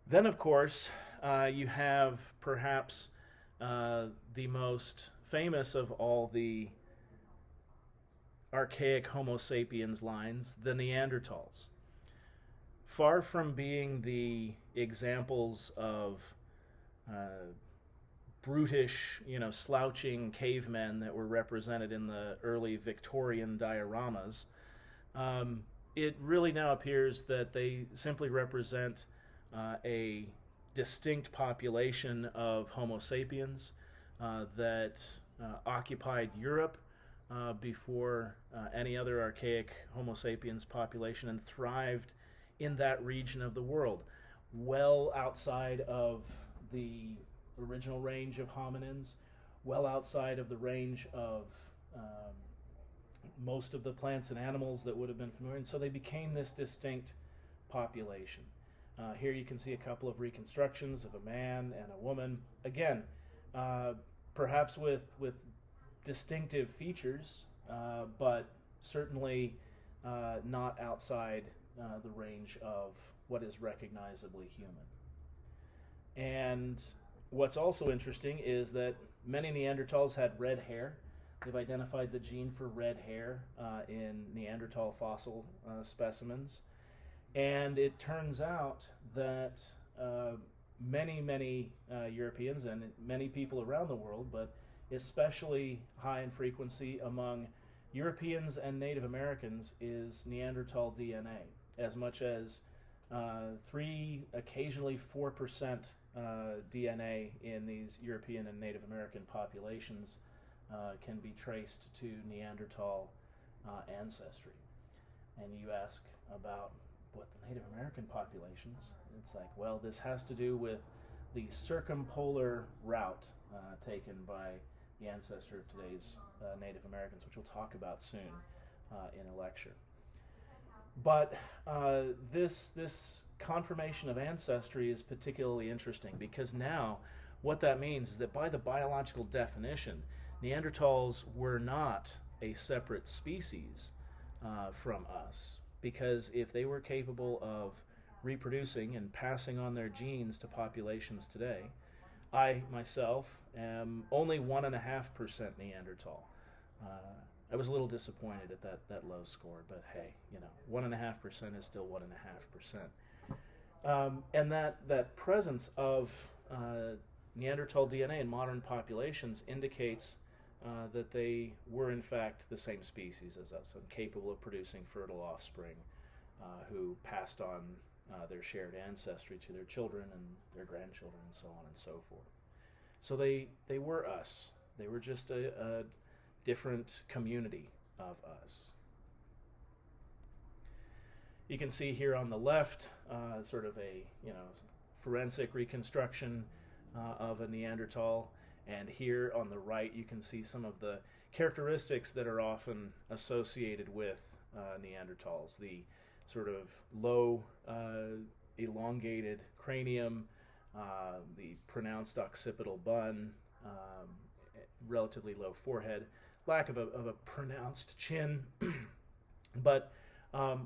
Then, of course, you have perhaps the most famous of all the archaic Homo sapiens lines, the Neanderthals. Far from being the examples of brutish, slouching cavemen that were represented in the early Victorian dioramas, it really now appears that they simply represent a distinct population of Homo sapiens that occupied Europe before any other archaic Homo sapiens population and thrived in that region of the world, well outside of the original range of hominins, well outside of the range of most of the plants and animals that would have been familiar. And so they became this distinct population. Here you can see a couple of reconstructions of a man and a woman. Again, perhaps with distinctive features, but certainly not outside the range of what is recognizably human. And what's also interesting is that many Neanderthals had red hair. They've identified the gene for red hair in Neanderthal fossil specimens. And it turns out that many Europeans and many people around the world, but especially high in frequency among Europeans and Native Americans, is Neanderthal DNA. As much as 3, occasionally 4% DNA in these European and Native American populations can be traced to Neanderthal ancestry. And you ask about what the Native American populations, it's like, well, this has to do with the circumpolar route taken by the ancestor of today's Native Americans, which we'll talk about soon in a lecture. But this confirmation of ancestry is particularly interesting because now what that means is that by the biological definition, Neanderthals were not a separate species from us, because if they were capable of reproducing and passing on their genes to populations today, I myself am only 1.5% Neanderthal. I was a little disappointed at that low score, but hey, 1.5% is still 1.5%. And that presence of Neanderthal DNA in modern populations indicates that they were in fact the same species as us, and capable of producing fertile offspring who passed on their shared ancestry to their children and their grandchildren and so on and so forth. So they were us. They were just a different community of us. You can see here on the left sort of a forensic reconstruction of a Neanderthal, and here on the right you can see some of the characteristics that are often associated with Neanderthals. The sort of low, elongated cranium, the pronounced occipital bun, relatively low forehead, lack of a pronounced chin. But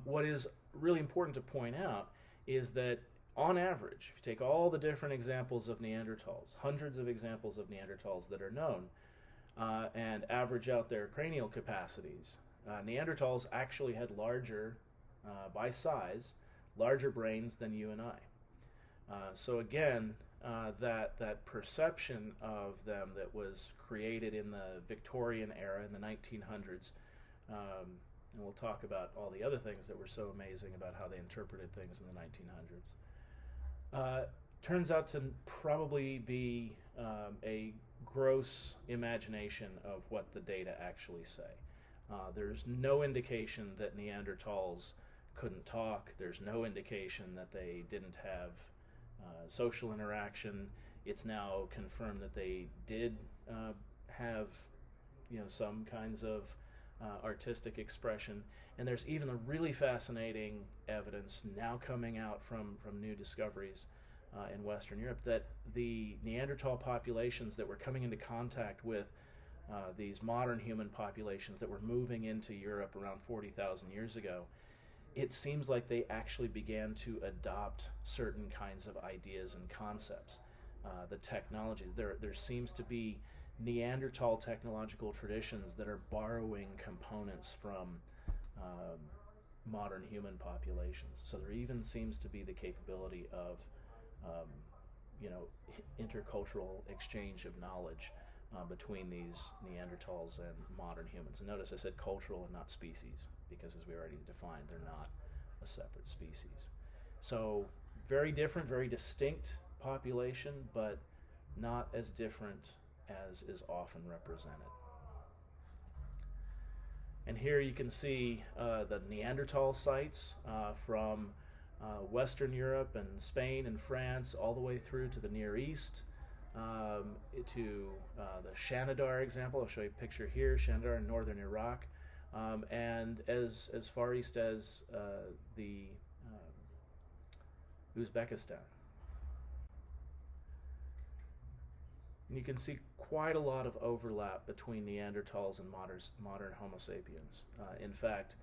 what is really important to point out is that on average, if you take all the different examples of Neanderthals, hundreds of examples of Neanderthals that are known, and average out their cranial capacities, Neanderthals actually had larger, by size, larger brains than you and I. So again, that perception of them that was created in the Victorian era in the 1900s, and we'll talk about all the other things that were so amazing about how they interpreted things in the 1900s, turns out to probably be a gross imagination of what the data actually say. There's no indication that Neanderthals couldn't talk. There's no indication that they didn't have social interaction. It's now confirmed that they did have some kinds of artistic expression, and there's even a really fascinating evidence now coming out from new discoveries in Western Europe that the Neanderthal populations that were coming into contact with these modern human populations that were moving into Europe around 40,000 years ago, it seems like they actually began to adopt certain kinds of ideas and concepts. The technology, there seems to be Neanderthal technological traditions that are borrowing components from um, modern human populations. So there even seems to be the capability of, um, intercultural exchange of knowledge between these Neanderthals and modern humans. And notice I said cultural and not species, because as we already defined, they're not a separate species. So very different, very distinct population, but not as different as is often represented. And here you can see the Neanderthal sites from Western Europe and Spain and France all the way through to the Near East, to the Shanidar example. I'll show you a picture here, Shanidar in northern Iraq, and as far east as the Uzbekistan. And you can see quite a lot of overlap between Neanderthals and modern Homo sapiens. In fact,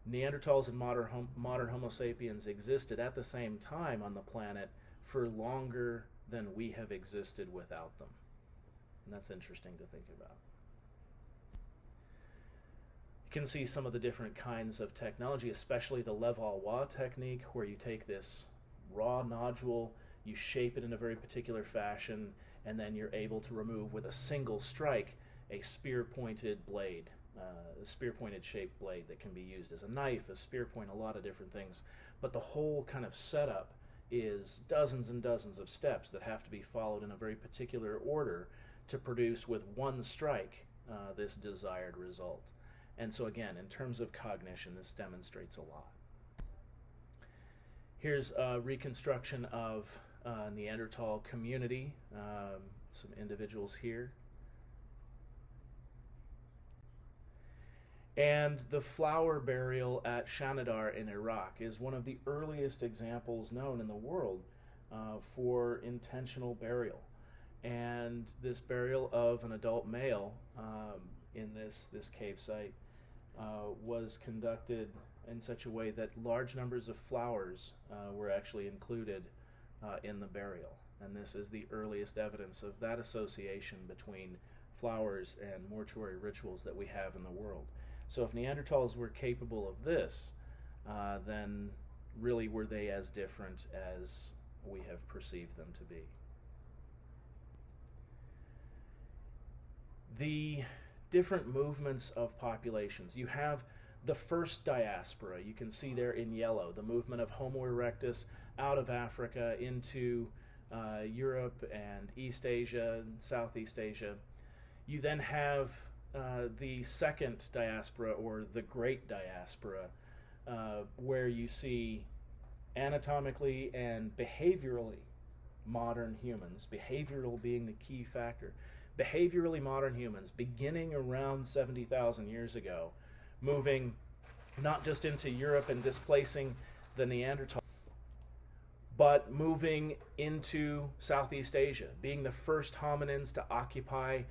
Neanderthals and modern Homo sapiens existed at the same time on the planet for longer than we have existed without them. And that's interesting to think about. You can see some of the different kinds of technology, especially the Levallois technique, where you take this raw nodule, you shape it in a very particular fashion, and then you're able to remove with a single strike a spear-pointed blade, a spear-pointed shaped blade that can be used as a knife, a spear point, a lot of different things. But the whole kind of setup is dozens and dozens of steps that have to be followed in a very particular order to produce with one strike this desired result. And so again, in terms of cognition, this demonstrates a lot. Here's a reconstruction of Neanderthal community, some individuals here. And the flower burial at Shanidar in Iraq is one of the earliest examples known in the world for intentional burial. And this burial of an adult male in this cave site was conducted in such a way that large numbers of flowers were actually included in the burial. And this is the earliest evidence of that association between flowers and mortuary rituals that we have in the world. So if Neanderthals were capable of this, then really were they as different as we have perceived them to be. The different movements of populations. You have the first diaspora, you can see there in yellow, the movement of Homo erectus out of Africa into Europe and East Asia and Southeast Asia. You then have the second diaspora, or the Great Diaspora, where you see anatomically and behaviorally modern humans, behavioral being the key factor, behaviorally modern humans beginning around 70,000 years ago, moving not just into Europe and displacing the Neanderthal, but moving into Southeast Asia, being the first hominins to occupy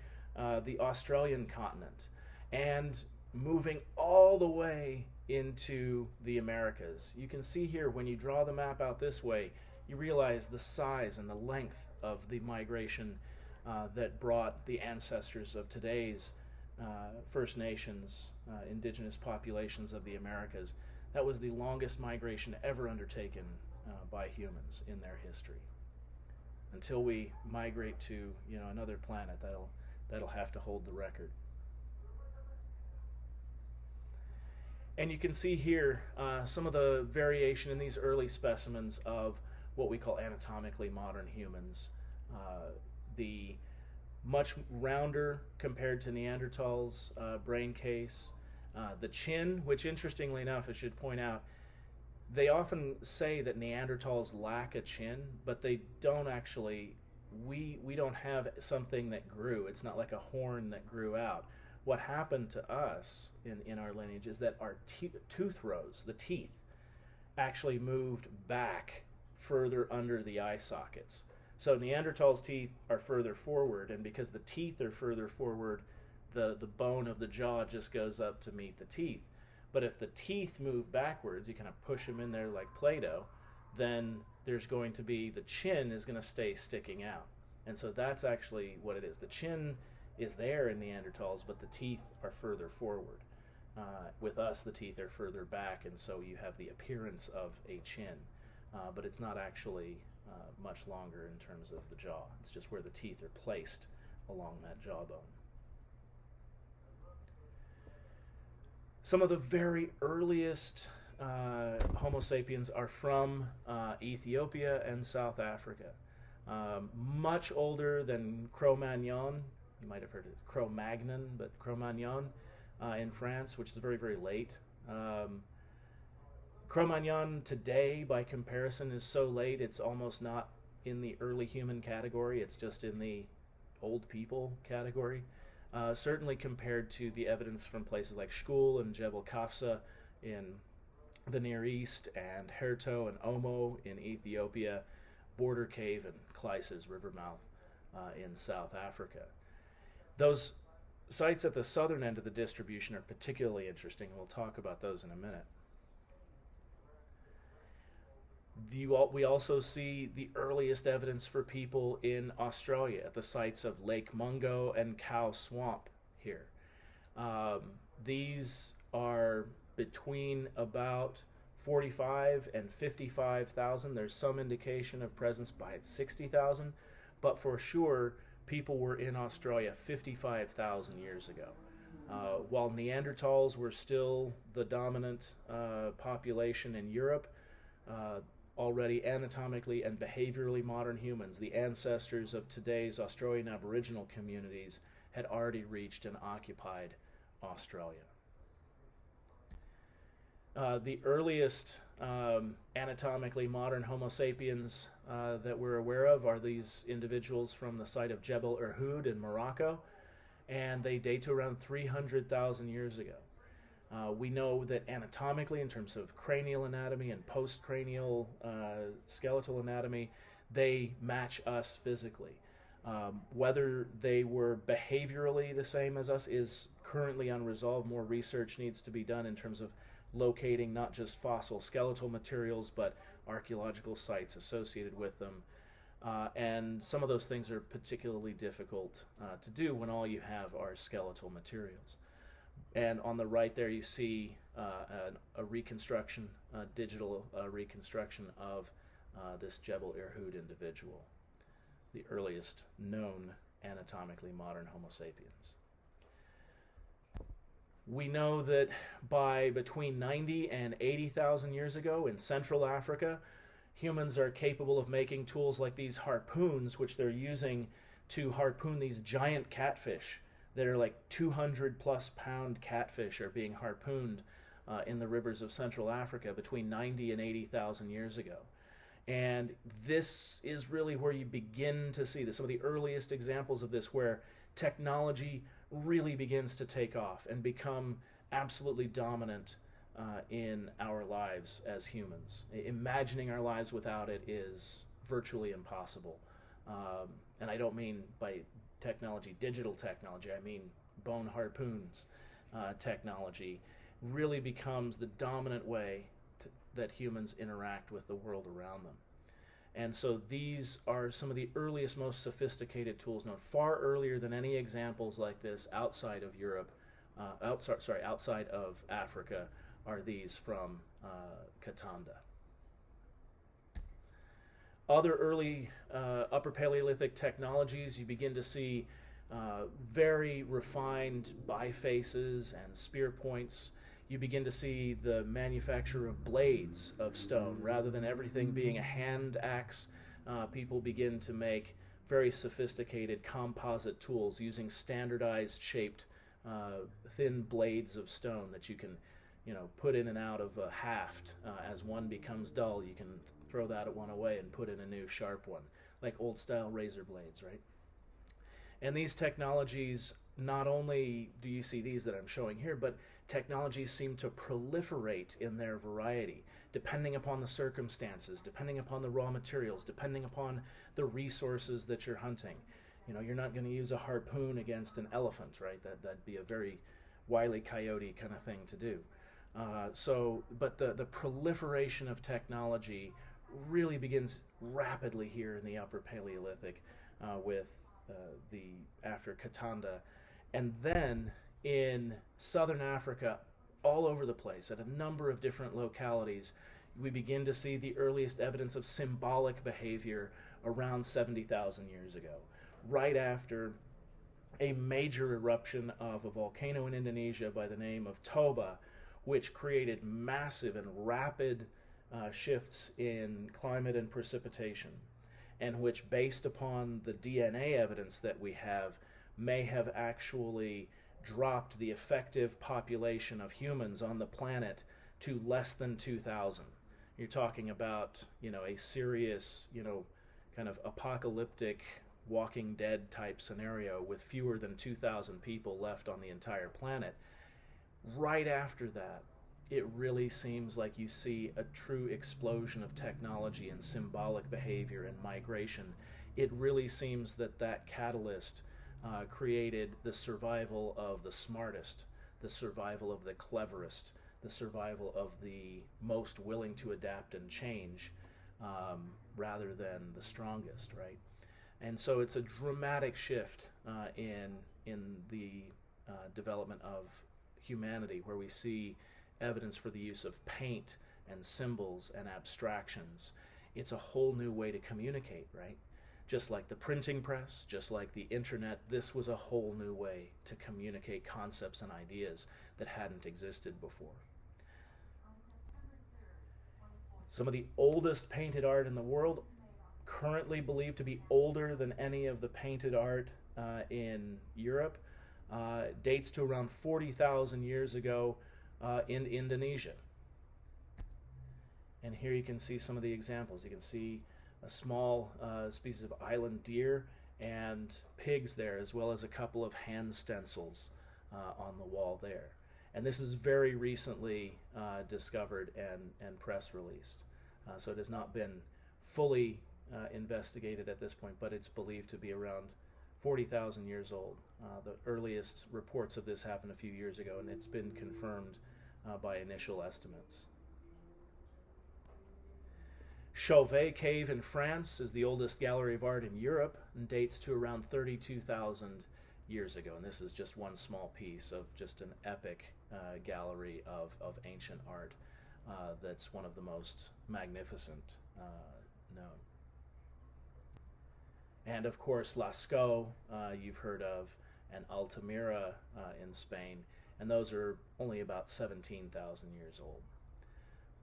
the Australian continent, and moving all the way into the Americas. You can see here, when you draw the map out this way, you realize the size and the length of the migration that brought the ancestors of today's First Nations, indigenous populations of the Americas. That was the longest migration ever undertaken by humans in their history. Until we migrate to another planet, that'll have to hold the record. And you can see here some of the variation in these early specimens of what we call anatomically modern humans. The much rounder compared to Neanderthals brain case. The chin, which interestingly enough, I should point out, they often say that Neanderthals lack a chin, but they don't actually. We don't have something that grew. It's not like a horn that grew out. What happened to us in our lineage is that our tooth rows, the teeth, actually moved back further under the eye sockets. So Neanderthals' teeth are further forward, and because the teeth are further forward, the bone of the jaw just goes up to meet the teeth. But if the teeth move backwards, you kind of push them in there like Play-Doh, then there's going to be, the chin is going to stay sticking out. And so that's actually what it is. The chin is there in Neanderthals, but the teeth are further forward. With us, the teeth are further back, and so you have the appearance of a chin. But it's not actually much longer in terms of the jaw. It's just where the teeth are placed along that jawbone. Some of the very earliest Homo sapiens are from Ethiopia and South Africa. Much older than Cro-Magnon. You might have heard of Cro-Magnon, but Cro-Magnon in France, which is very, very late. Cro-Magnon today, by comparison, is so late it's almost not in the early human category. It's just in the old people category. Certainly compared to the evidence from places like Shkul and Jebel Kafsa in the Near East, and Herto and Omo in Ethiopia, Border Cave and Kleis's river mouth in South Africa. Those sites at the southern end of the distribution are particularly interesting, and we'll talk about those in a minute. We also see the earliest evidence for people in Australia at the sites of Lake Mungo and Cow Swamp here. These are between about 45 and 55,000. There's some indication of presence by 60,000, but for sure people were in Australia 55,000 years ago. While Neanderthals were still the dominant population in Europe, already anatomically and behaviorally modern humans, the ancestors of today's Australian Aboriginal communities, had already reached and occupied Australia. The earliest anatomically modern Homo sapiens that we're aware of are these individuals from the site of Jebel Irhoud in Morocco, and they date to around 300,000 years ago. We know that anatomically, in terms of cranial anatomy and postcranial skeletal anatomy, they match us physically. Whether they were behaviorally the same as us is currently unresolved. More research needs to be done in terms of locating not just fossil skeletal materials, but archaeological sites associated with them. And some of those things are particularly difficult to do when all you have are skeletal materials. And on the right there you see a reconstruction, a digital reconstruction of this Jebel Irhoud individual, the earliest known anatomically modern Homo sapiens. We know that by between 90 and 80,000 years ago in Central Africa, humans are capable of making tools like these harpoons, which they're using to harpoon these giant catfish that are like 200 plus pound catfish are being harpooned in the rivers of Central Africa between 90 and 80,000 years ago. And this is really where you begin to see this, some of the earliest examples of this, where technology really begins to take off and become absolutely dominant in our lives as humans. Imagining our lives without it is virtually impossible. And I don't mean by technology, digital technology, I mean bone harpoons technology really becomes the dominant way that humans interact with the world around them. And so these are some of the earliest, most sophisticated tools known, far earlier than any examples like this outside of Europe, outside of Africa, are these from Katanda. Other early Upper Paleolithic technologies, you begin to see very refined bifaces and spear points. You begin to see the manufacture of blades of stone. Rather than everything being a hand axe, people begin to make very sophisticated composite tools using standardized shaped thin blades of stone that you can put in and out of a haft. As one becomes dull, you can throw that one away and put in a new sharp one, like old style razor blades, right? And these technologies, not only do you see these that I'm showing here, but technologies seem to proliferate in their variety, depending upon the circumstances, depending upon the raw materials, depending upon the resources that you're hunting. You're not going to use a harpoon against an elephant, right? That'd be a very Wile E. Coyote kind of thing to do. But the proliferation of technology really begins rapidly here in the Upper Paleolithic with after Katanda. And then in southern Africa, all over the place, at a number of different localities, we begin to see the earliest evidence of symbolic behavior around 70,000 years ago, right after a major eruption of a volcano in Indonesia by the name of Toba, which created massive and rapid shifts in climate and precipitation, and which, based upon the DNA evidence that we have, may have actually dropped the effective population of humans on the planet to less than 2,000. You're talking about, a serious, kind of apocalyptic Walking Dead type scenario with fewer than 2,000 people left on the entire planet. Right after that, it really seems like you see a true explosion of technology and symbolic behavior and migration. It really seems that catalyst created the survival of the smartest, the survival of the cleverest, the survival of the most willing to adapt and change, rather than the strongest, right? And so it's a dramatic shift in the development of humanity, where we see evidence for the use of paint and symbols and abstractions. It's a whole new way to communicate, right? Just like the printing press, just like the internet, this was a whole new way to communicate concepts and ideas that hadn't existed before. Some of the oldest painted art in the world, currently believed to be older than any of the painted art in Europe, dates to around 40,000 years ago in Indonesia. And here you can see some of the examples. You can see a small species of island deer and pigs there, as well as a couple of hand stencils on the wall there. And this is very recently discovered and press released. So it has not been fully investigated at this point, but it's believed to be around 40,000 years old. The earliest reports of this happened a few years ago, and it's been confirmed by initial estimates. Chauvet Cave in France is the oldest gallery of art in Europe and dates to around 32,000 years ago. And this is just one small piece of just an epic gallery of ancient art that's one of the most magnificent known. And of course, Lascaux, you've heard of, and Altamira in Spain, and those are only about 17,000 years old.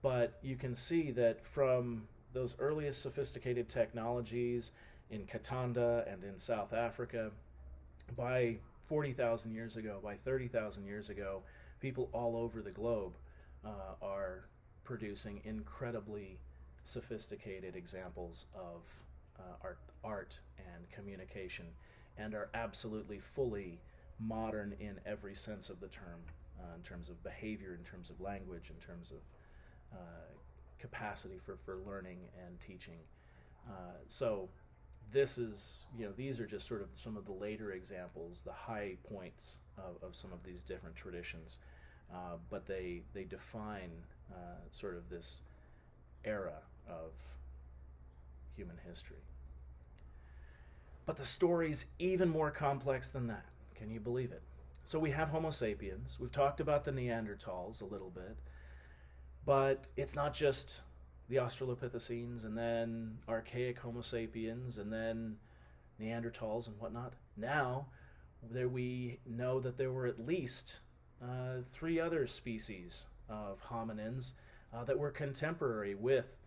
But you can see that from those earliest sophisticated technologies in Katanda and in South Africa, by 40,000 years ago, by 30,000 years ago, people all over the globe are producing incredibly sophisticated examples of art and communication, and are absolutely fully modern in every sense of the term, in terms of behavior, in terms of language, in terms of capacity for learning and teaching. So this is, these are just sort of some of the later examples, the high points of some of these different traditions, but they define sort of this era of human history. But the story's even more complex than that. Can you believe it? So we have Homo sapiens. We've talked about the Neanderthals a little bit. But it's not just the Australopithecines and then archaic Homo sapiens and then Neanderthals and whatnot. Now, we know that there were at least 3 other species of hominins that were contemporary with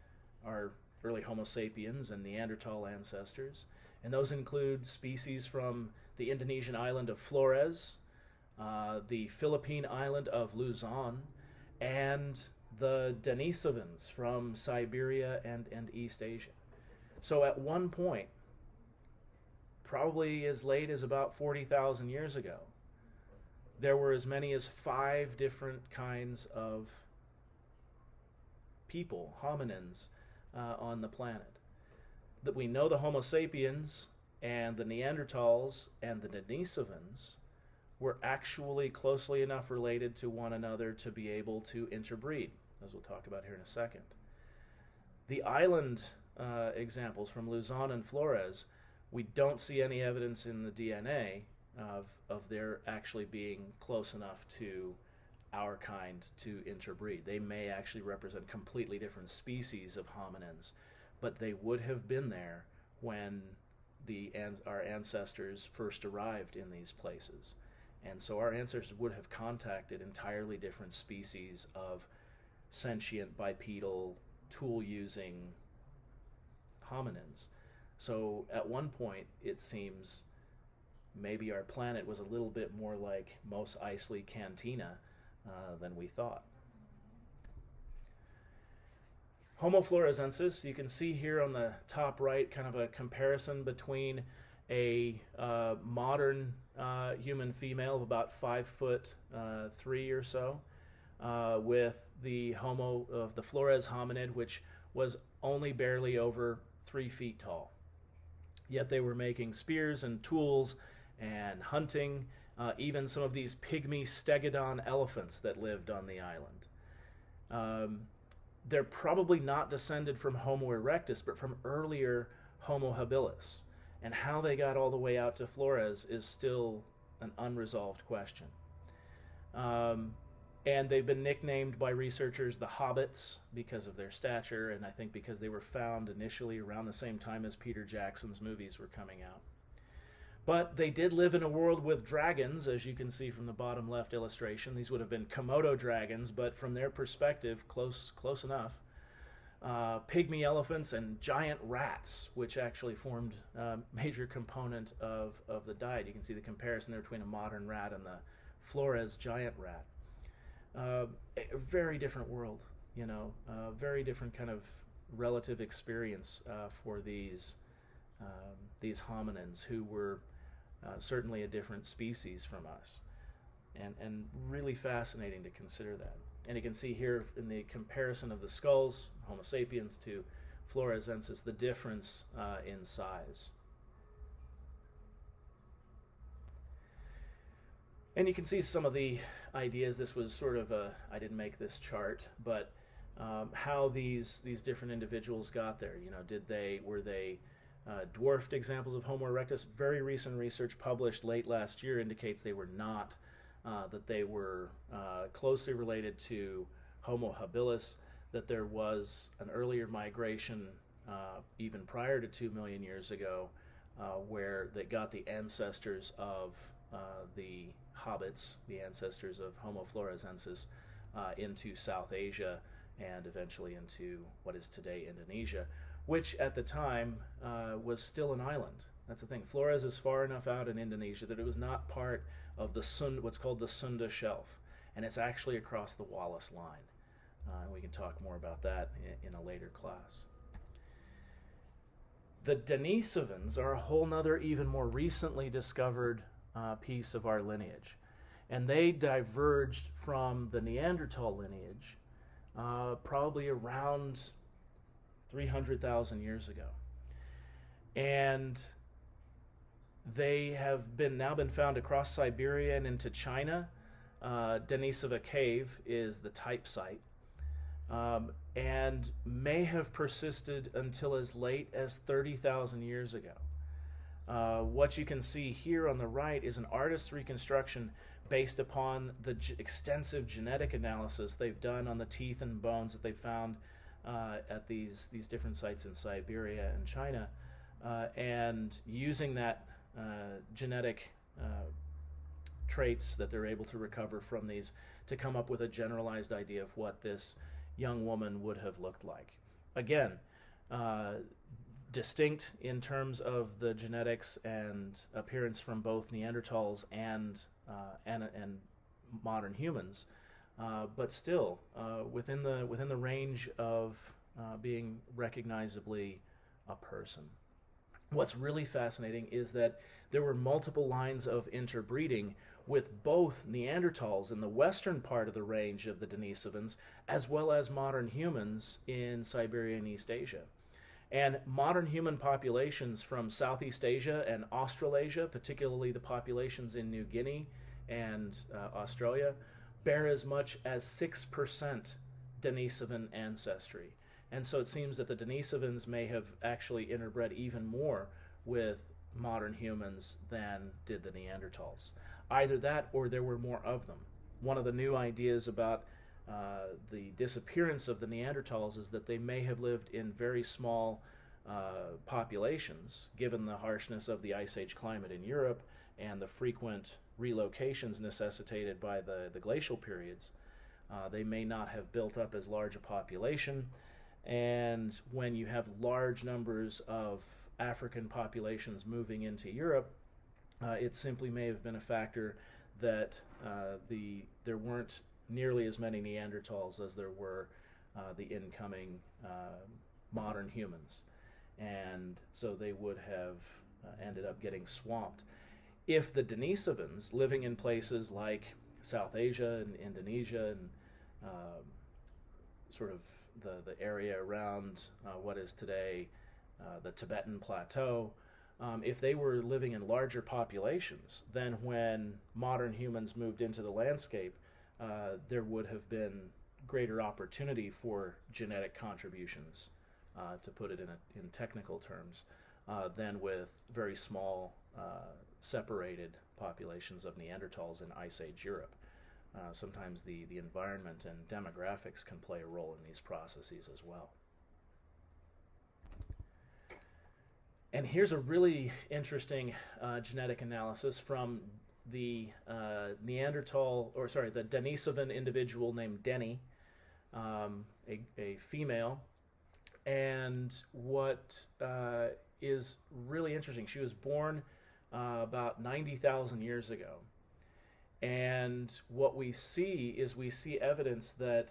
our early Homo sapiens and Neanderthal ancestors. And those include species from the Indonesian island of Flores, the Philippine island of Luzon, and the Denisovans from Siberia and East Asia. So at one point, probably as late as about 40,000 years ago, there were as many as 5 different kinds of people, hominins, on the planet. That we know the Homo sapiens and the Neanderthals and the Denisovans were actually closely enough related to one another to be able to interbreed, as we'll talk about here in a second. The island examples from Luzon and Flores, we don't see any evidence in the DNA of their actually being close enough to our kind to interbreed. They may actually represent completely different species of hominins, but they would have been there when our ancestors first arrived in these places. And so our ancestors would have contacted entirely different species of sentient, bipedal, tool-using hominins. So at one point, it seems maybe our planet was a little bit more like Mos Eisley Cantina than we thought. Homo floresensis, you can see here on the top right kind of a comparison between a modern human female of about 5'3" or so with the Homo of the Flores hominid, which was only barely over 3 feet tall. Yet they were making spears and tools and hunting, even some of these pygmy stegodon elephants that lived on the island. They're probably not descended from Homo erectus, but from earlier Homo habilis. And how they got all the way out to Flores is still an unresolved question. And they've been nicknamed by researchers the Hobbits because of their stature, and I think because they were found initially around the same time as Peter Jackson's movies were coming out. But they did live in a world with dragons, as you can see from the bottom left illustration. These would have been Komodo dragons, but from their perspective, close enough. Pygmy elephants and giant rats, which actually formed a major component of the diet. You can see the comparison there between a modern rat and the Flores giant rat. A very different world, very different kind of relative experience for these hominins who were certainly a different species from us, and really fascinating to consider that. And you can see here in the comparison of the skulls, Homo sapiens to Floresensis, the difference in size. And you can see some of the ideas. This was sort of I didn't make this chart, but how these different individuals got there. Were they dwarfed examples of Homo erectus? Very recent research published late last year indicates they were not, that they were closely related to Homo habilis, that there was an earlier migration even prior to 2 million years ago where they got the ancestors of the hobbits, the ancestors of Homo floresensis, into South Asia and eventually into what is today Indonesia, which at the time was still an island. That's the thing. Flores is far enough out in Indonesia that it was not part of the what's called the Sunda Shelf, and it's actually across the Wallace Line. And we can talk more about that in a later class. The Denisovans are a whole nother, even more recently discovered piece of our lineage. And they diverged from the Neanderthal lineage probably around 300,000 years ago. And they have now been found across Siberia and into China. Denisova Cave is the type site. And may have persisted until as late as 30,000 years ago. What you can see here on the right is an artist's reconstruction based upon the extensive genetic analysis they've done on the teeth and bones that they found at these different sites in Siberia and China, and using that genetic traits that they're able to recover from these to come up with a generalized idea of what this young woman would have looked like. Again, distinct in terms of the genetics and appearance from both Neanderthals and modern humans, but still within the range of being recognizably a person. What's really fascinating is that there were multiple lines of interbreeding with both Neanderthals in the western part of the range of the Denisovans, as well as modern humans in Siberia and East Asia. And modern human populations from Southeast Asia and Australasia, particularly the populations in New Guinea and Australia bear as much as 6% Denisovan ancestry. And so it seems that the Denisovans may have actually interbred even more with modern humans than did the Neanderthals. Either that or there were more of them. One of the new ideas about the disappearance of the Neanderthals is that they may have lived in very small populations, given the harshness of the Ice Age climate in Europe and the frequent relocations necessitated by the glacial periods. They may not have built up as large a population, and when you have large numbers of African populations moving into Europe, it simply may have been a factor that there weren't nearly as many Neanderthals as there were the incoming modern humans, and so they would have ended up getting swamped. If the Denisovans, living in places like South Asia and Indonesia and sort of the area around what is today the Tibetan Plateau, if they were living in larger populations, then when modern humans moved into the landscape, there would have been greater opportunity for genetic contributions, to put it in technical terms, than with very small separated populations of Neanderthals in Ice Age Europe. Sometimes the environment and demographics can play a role in these processes as well. And here's a really interesting genetic analysis from the the Denisovan individual named Denny, a female. And what is really interesting, she was born about 90,000 years ago. And what we see is evidence that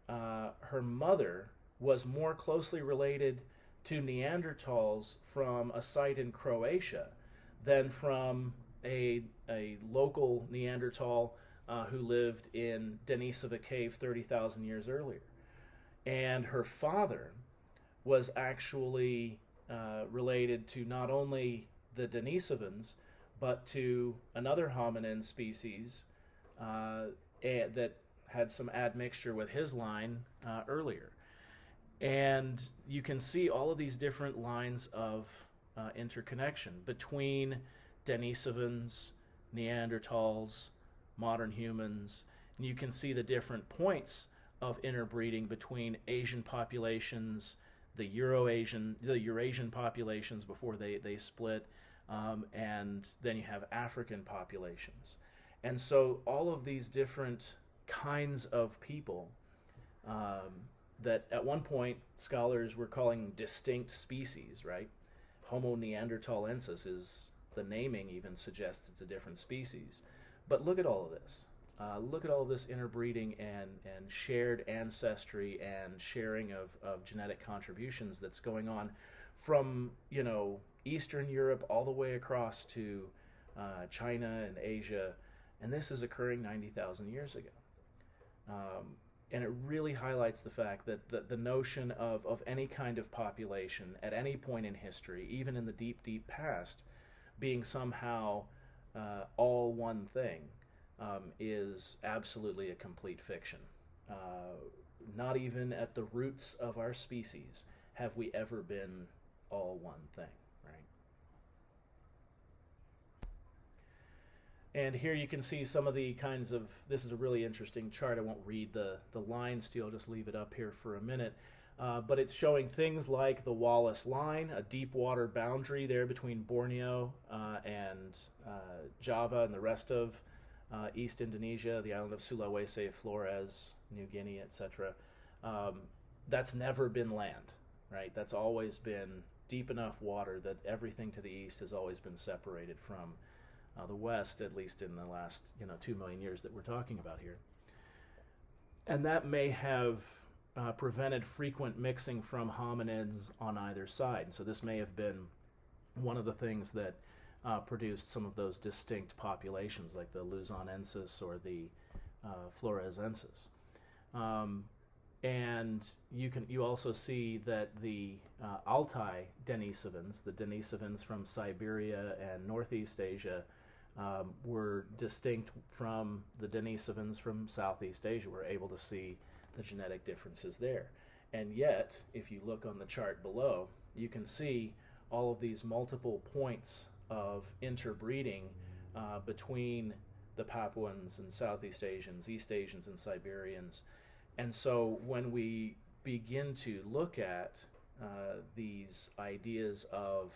her mother was more closely related to Neanderthals from a site in Croatia than from a local Neanderthal who lived in Denisova Cave 30,000 years earlier. And her father was actually related to not only the Denisovans, but to another hominin species that had some admixture with his line earlier. And you can see all of these different lines of interconnection between Denisovans, Neanderthals, modern humans, and you can see the different points of interbreeding between Asian populations, the Eurasian populations before they split, and then you have African populations. And so all of these different kinds of people that at one point scholars were calling distinct species, right? Homo neanderthalensis is, the naming even suggests it's a different species. But look at all of this. Look at all of this interbreeding and shared ancestry and sharing of genetic contributions that's going on from, Eastern Europe all the way across to China and Asia. And this is occurring 90,000 years ago. And it really highlights the fact that the notion of any kind of population at any point in history, even in the deep, deep past, being somehow all one thing, is absolutely a complete fiction. Not even at the roots of our species have we ever been all one thing, right? And here you can see some of the kinds of, this is a really interesting chart. I won't read the lines to you, I'll just leave it up here for a minute. But it's showing things like the Wallace Line, a deep water boundary there between Borneo and Java and the rest of East Indonesia, the island of Sulawesi, Flores, New Guinea, etc. That's never been land, right? That's always been deep enough water that everything to the east has always been separated from the west, at least in the last 2 million years that we're talking about here. And that may have prevented frequent mixing from hominids on either side. So this may have been one of the things that produced some of those distinct populations, like the Luzonensis or the Floresensis. And you also see that the Altai Denisovans, the Denisovans from Siberia and Northeast Asia, were distinct from the Denisovans from Southeast Asia. We're able to see the genetic differences there. And yet, if you look on the chart below, you can see all of these multiple points of interbreeding between the Papuans and Southeast Asians, East Asians and Siberians. And so when we begin to look at these ideas of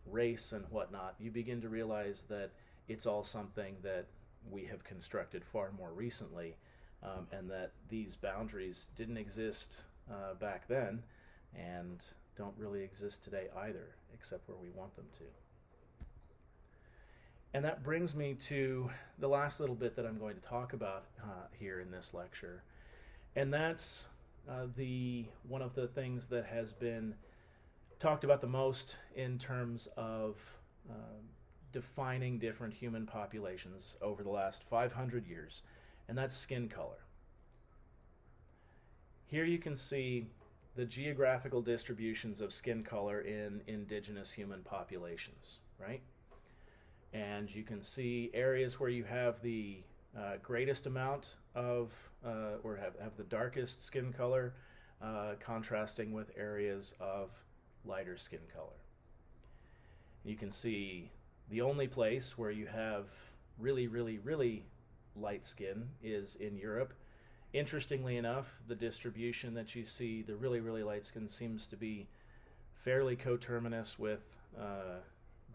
race and whatnot, you begin to realize that it's all something that we have constructed far more recently, and that these boundaries didn't exist back then and don't really exist today either, except where we want them to. And that brings me to the last little bit that I'm going to talk about here in this lecture, and that's one of the things that has been talked about the most in terms of defining different human populations over the last 500 years, and that's skin color. Here you can see the geographical distributions of skin color in indigenous human populations, right? And you can see areas where you have the greatest amount of, or have the darkest skin color, contrasting with areas of lighter skin color. You can see the only place where you have really, really, really light skin is in Europe. Interestingly enough, the distribution that you see, the really, really light skin, seems to be fairly coterminous with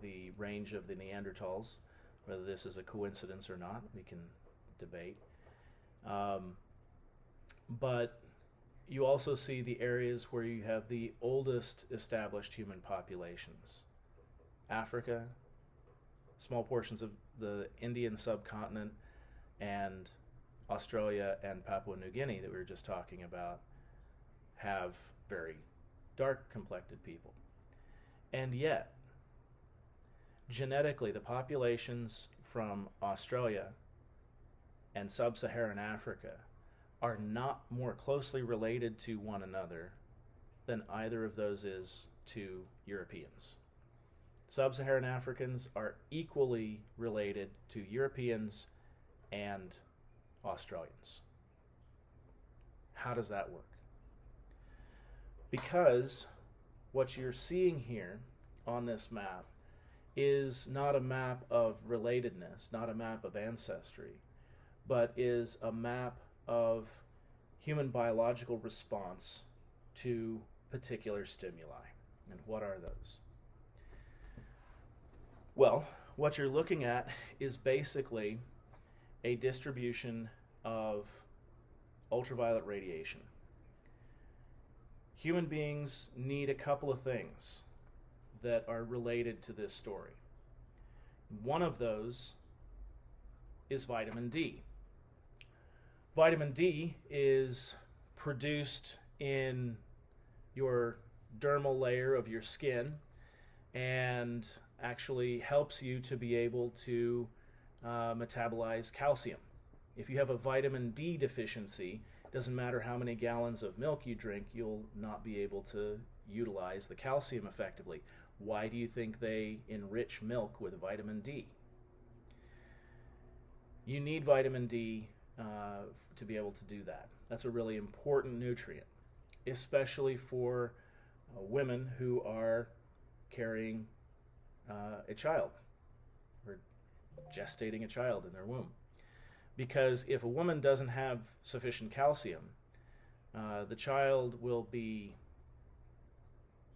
the range of the Neanderthals. Whether this is a coincidence or not, we can debate. But you also see the areas where you have the oldest established human populations. Africa, small portions of the Indian subcontinent, and Australia and Papua New Guinea that we were just talking about have very dark complected people. And yet, genetically, the populations from Australia and sub-Saharan Africa are not more closely related to one another than either of those is to Europeans. Sub-Saharan Africans are equally related to Europeans and Australians. How does that work? Because what you're seeing here on this map is not a map of relatedness, not a map of ancestry, but is a map of human biological response to particular stimuli. And what are those? Well, what you're looking at is basically a distribution of ultraviolet radiation. Human beings need a couple of things that are related to this story. One of those is vitamin D. Vitamin D is produced in your dermal layer of your skin and actually helps you to be able to metabolize calcium. If you have a vitamin D deficiency, it doesn't matter how many gallons of milk you drink, you'll not be able to utilize the calcium effectively. Why do you think they enrich milk with vitamin D? You need vitamin D to be able to do that. That's a really important nutrient, especially for women who are carrying a child or gestating a child in their womb. Because if a woman doesn't have sufficient calcium, the child will be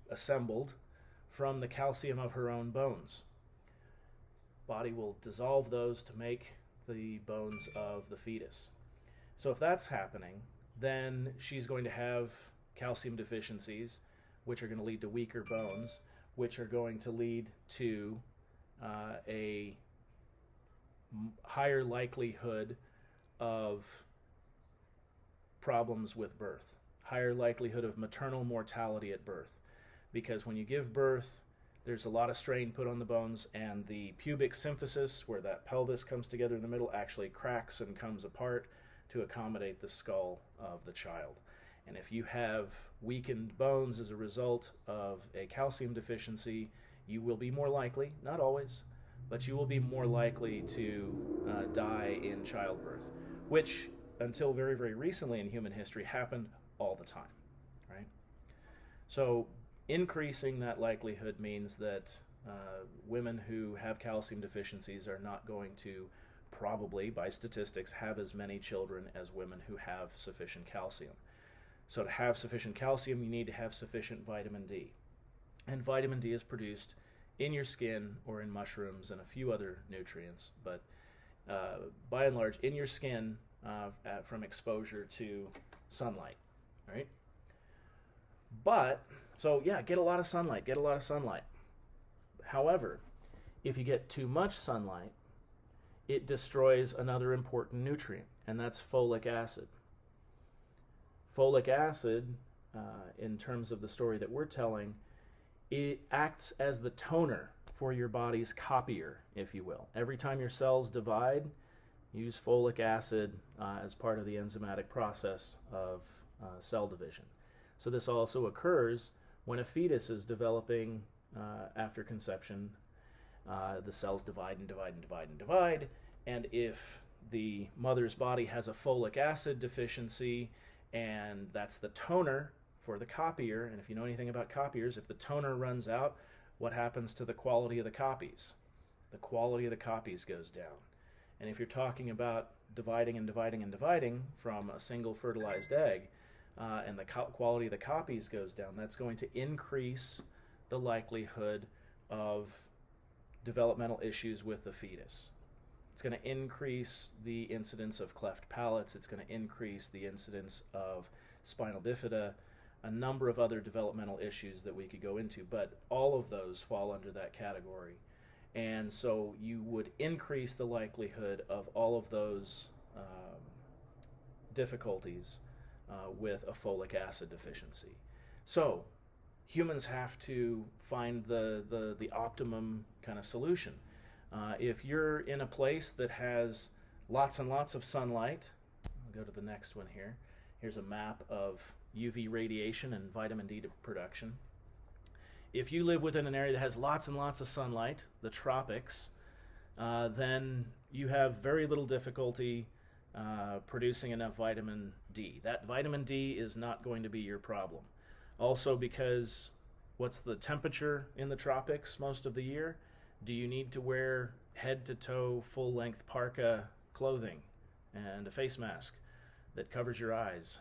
assembled from the calcium of her own bones. Body will dissolve those to make the bones of the fetus. So if that's happening, then she's going to have calcium deficiencies, which are going to lead to weaker bones, which are going to lead to a higher likelihood of problems with birth, higher likelihood of maternal mortality at birth. Because when you give birth, there's a lot of strain put on the bones, and the pubic symphysis, where that pelvis comes together in the middle, actually cracks and comes apart to accommodate the skull of the child. And if you have weakened bones as a result of a calcium deficiency, you will be more likely, not always, but you will be more likely to die in childbirth, which until very, very recently in human history happened all the time, right? So increasing that likelihood means that women who have calcium deficiencies are not going to probably, by statistics, have as many children as women who have sufficient calcium. So to have sufficient calcium, you need to have sufficient vitamin D. And vitamin D is produced in your skin or in mushrooms and a few other nutrients, but by and large in your skin from exposure to sunlight, right? But, so yeah, get a lot of sunlight, get a lot of sunlight. However, if you get too much sunlight, it destroys another important nutrient, and that's folic acid. Folic acid, in terms of the story that we're telling, it acts as the toner for your body's copier, if you will. Every time your cells divide, use folic acid as part of the enzymatic process of cell division. So this also occurs when a fetus is developing after conception. The cells divide and divide and divide and divide, and if the mother's body has a folic acid deficiency, and that's the toner for the copier, and if you know anything about copiers, if the toner runs out, what happens to the quality of the copies? The quality of the copies goes down. And if you're talking about dividing and dividing and dividing from a single fertilized egg, and the quality of the copies goes down, that's going to increase the likelihood of developmental issues with the fetus. It's going to increase the incidence of cleft palates. It's going to increase the incidence of spinal bifida, a number of other developmental issues that we could go into, but all of those fall under that category. And so you would increase the likelihood of all of those difficulties with a folic acid deficiency. So humans have to find the optimum kind of solution. If you're in a place that has lots and lots of sunlight, I'll go to the next one here. Here's a map of UV radiation and vitamin D production. If you live within an area that has lots and lots of sunlight, the tropics, then you have very little difficulty producing enough vitamin D. That vitamin D is not going to be your problem. Also because what's the temperature in the tropics most of the year? Do you need to wear head-to-toe, full-length parka clothing and a face mask that covers your eyes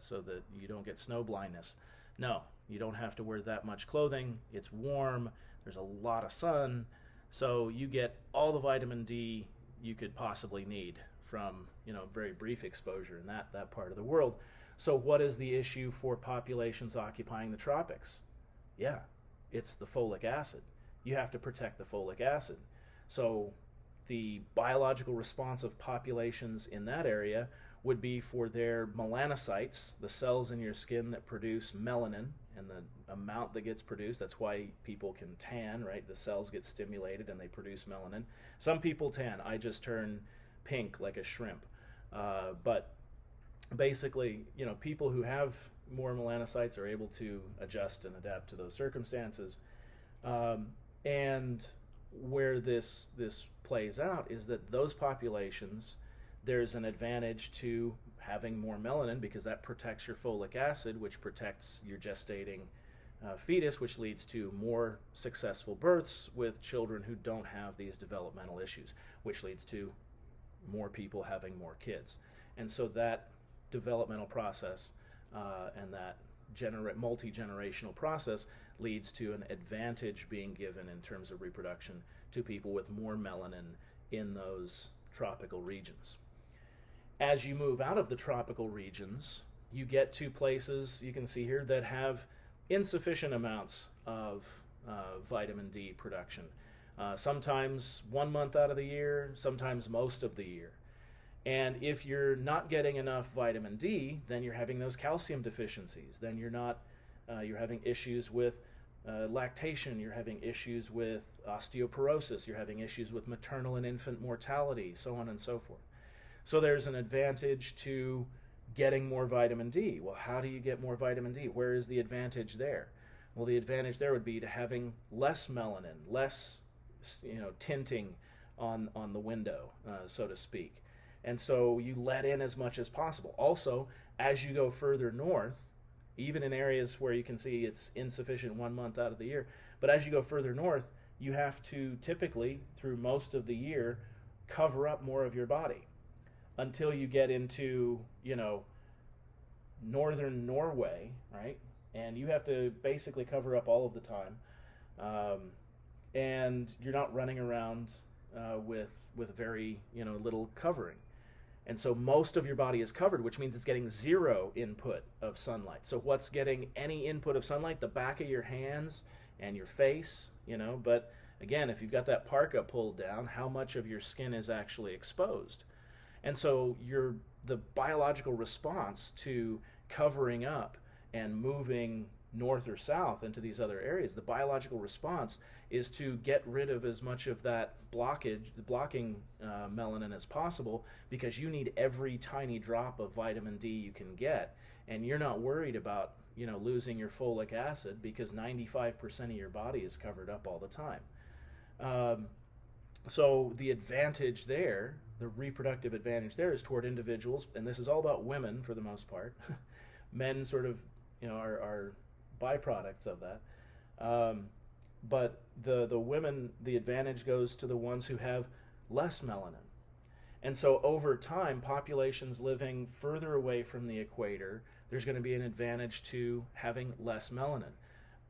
so that you don't get snow blindness? No, you don't have to wear that much clothing. It's warm. There's a lot of sun. So you get all the vitamin D you could possibly need from, very brief exposure in that part of the world. So what is the issue for populations occupying the tropics? Yeah, it's the folic acid. You have to protect the folic acid. So the biological response of populations in that area would be for their melanocytes, the cells in your skin that produce melanin, and the amount that gets produced. That's why people can tan, right? The cells get stimulated and they produce melanin. Some people tan. I just turn pink like a shrimp. But basically, people who have more melanocytes are able to adjust and adapt to those circumstances. And where this plays out is that those populations, there's an advantage to having more melanin because that protects your folic acid, which protects your gestating fetus, which leads to more successful births with children who don't have these developmental issues, which leads to more people having more kids. And so that developmental process and that multi-generational process leads to an advantage being given in terms of reproduction to people with more melanin in those tropical regions. As you move out of the tropical regions, you get to places, you can see here, that have insufficient amounts of vitamin D production. Sometimes 1 month out of the year, sometimes most of the year. And if you're not getting enough vitamin D, then you're having those calcium deficiencies. Then you're having issues with lactation, you're having issues with osteoporosis, you're having issues with maternal and infant mortality, so on and so forth. So there's an advantage to getting more vitamin D. Well, how do you get more vitamin D? Where is the advantage there? Well, the advantage there would be to having less melanin, less tinting on the window, so to speak. And so you let in as much as possible. Also, as you go further north, even in areas where you can see it's insufficient 1 month out of the year, but as you go further north, you have to typically, through most of the year, cover up more of your body until you get into, northern Norway, right? And you have to basically cover up all of the time. And you're not running around with very, little covering. And so most of your body is covered, which means it's getting zero input of sunlight. So what's getting any input of sunlight? The back of your hands and your face, But again, if you've got that parka pulled down, how much of your skin is actually exposed? And so the biological response to covering up and moving north or south into these other areas, the biological response is to get rid of as much of that blocking melanin as possible, because you need every tiny drop of vitamin D you can get, and you're not worried about losing your folic acid because 95% of your body is covered up all the time. So the advantage there, the reproductive advantage there, is toward individuals, and this is all about women for the most part. Men sort of are byproducts of that. But the women, the advantage goes to the ones who have less melanin. And so over time, populations living further away from the equator, there's going to be an advantage to having less melanin.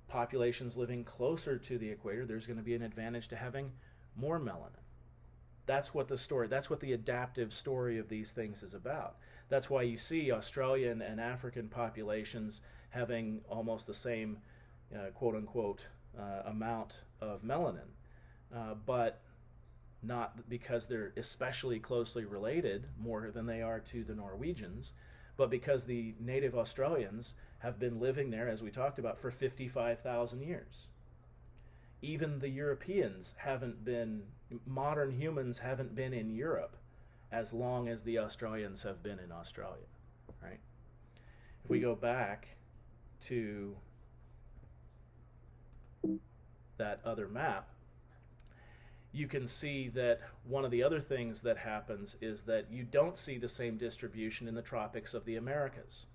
Populations living closer to the equator, there's going to be an advantage to having more melanin. That's what the adaptive story of these things is about. That's why you see Australian and African populations having almost the same quote-unquote amount of melanin, but not because they're especially closely related more than they are to the Norwegians, but because the native Australians have been living there, as we talked about, for 55,000 years. Even the Europeans modern humans haven't been in Europe as long as the Australians have been in Australia, right? If we go back to that other map, you can see that one of the other things that happens is that you don't see the same distribution in the tropics of the Americas.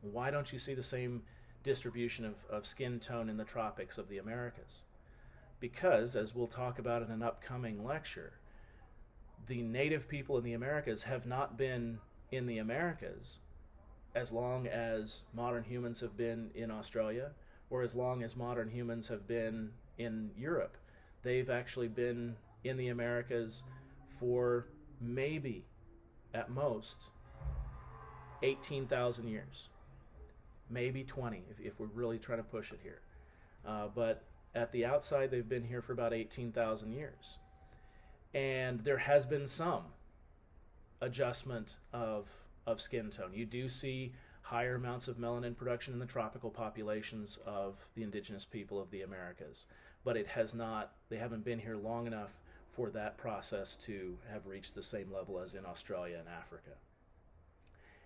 Why don't you see the same distribution of skin tone in the tropics of the Americas? Because, as we'll talk about in an upcoming lecture, the native people in the Americas have not been in the Americas as long as modern humans have been in Australia, or as long as modern humans have been in Europe. They've actually been in the Americas for maybe, at most, 18,000 years. Maybe 20, if we're really trying to push it here. But at the outside, they've been here for about 18,000 years. And there has been some adjustment of skin tone. You do see higher amounts of melanin production in the tropical populations of the indigenous people of the Americas. But they haven't been here long enough for that process to have reached the same level as in Australia and Africa.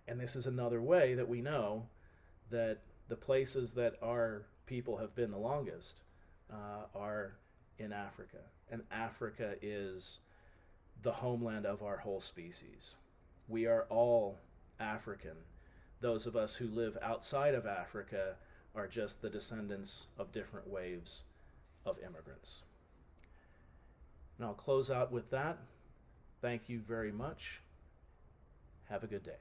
And this is another way that we know that the places that our people have been the longest are in Africa. And Africa is the homeland of our whole species. We are all African. Those of us who live outside of Africa are just the descendants of different waves of immigrants. And I'll close out with that. Thank you very much. Have a good day.